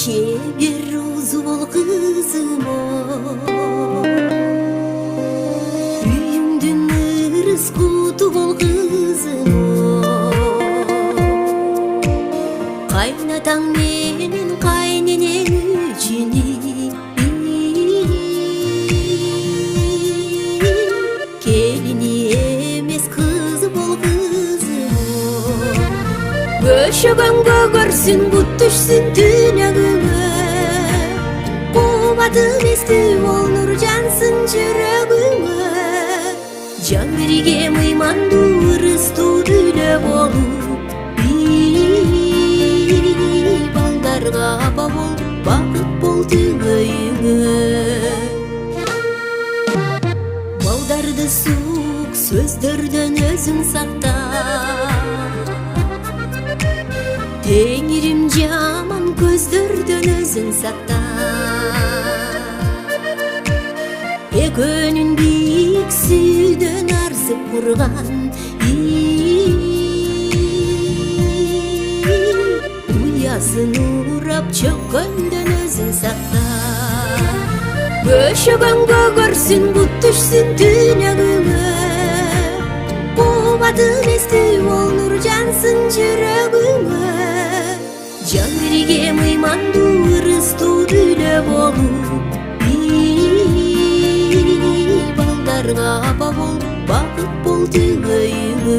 Çevir uzu bol kızım o, Üyümdün ırız kutu bol kızım o. Kaynatan menin kaynene üçini, Kelini emes kızı bol kızım o. Göşөгөнгө көрсүн бут түшсүн түнөгүңө, Кубатын эсти бол нур жансın жүрөгүңө. Жан бериге мыймандуу ырыстуу дүлө болуп, балдарга апа бол, бакыт бол түгөйүңө. Балдарды суук сөздөрдөн өзүң сакта, Теңирим жаман көздөрдөн өзүң сакта. Экөөнүн бийик сүйдөн арзып курган, Уясын урап чөккөндөн өзүң сакта. Göşөгөнгө көрсүн бут түшсүн түнөгүңө, Кубатын эсти бол нур жансın жүрөгүңө. Жан бериге мыймандуу ырыстуу дүлө болуп, балдарга апа бол, бакыт бол түгөйүңө.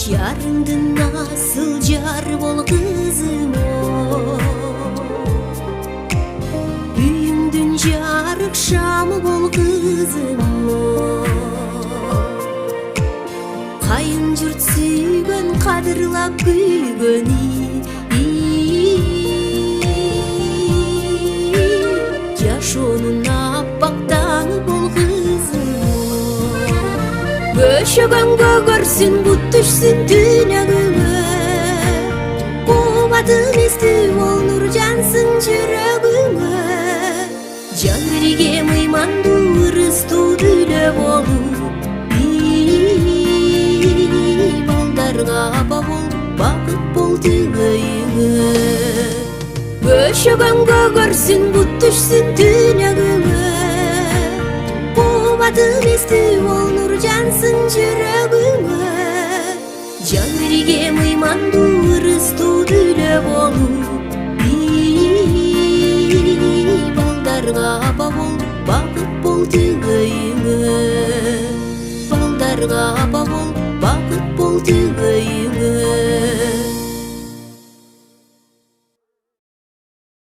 Jarыңдын асыл жар бол кызым о, Үйүңдүн жарык шамы бол кызым о. Кайын журт сүйгөн, кадырлап күйгөн, Жашоонун аппак таңы бол кызым о. Göşөгөнгө көрсүн бут түшсүн түнөгүңө, Кубатын эсти бол нур жансın жүрөгүңө. Жан бериге мыймандуу ырыстуу дүлө болуп, балдарга апа бол, бакыт бол түгөйүңө. Göşөгөнгө көрсүн бут түшсүн түнөгүңө, Кубатын эсти бол нур жансın жүрөгүңө. Жан бериге мыймандуу ырыстуу дүлө болуп, балдарга апа бол, бакыт бол түгөйүңө. Балдарга апа бол,